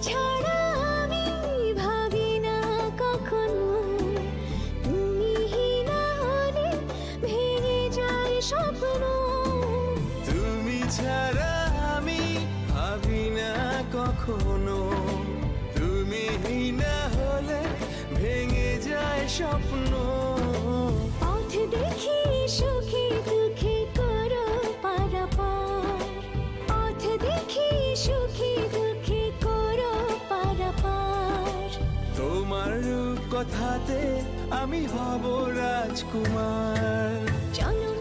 ছাড়া আমি ভাবি না কখনো, তুমি না হলে ভেঙে যায় স্বপ্ন। তুমি ছাড়া আমি ভাবি না কখনো, তুমি না হলে ভেঙে যায় স্বপ্ন। পথ দেখি সুখে দুঃখে করো পারাপার, পথ দেখি সুখে দুঃখে করো পারাপার। তোমার রূপ কথাতে আমি হব রাজকুমার। চলো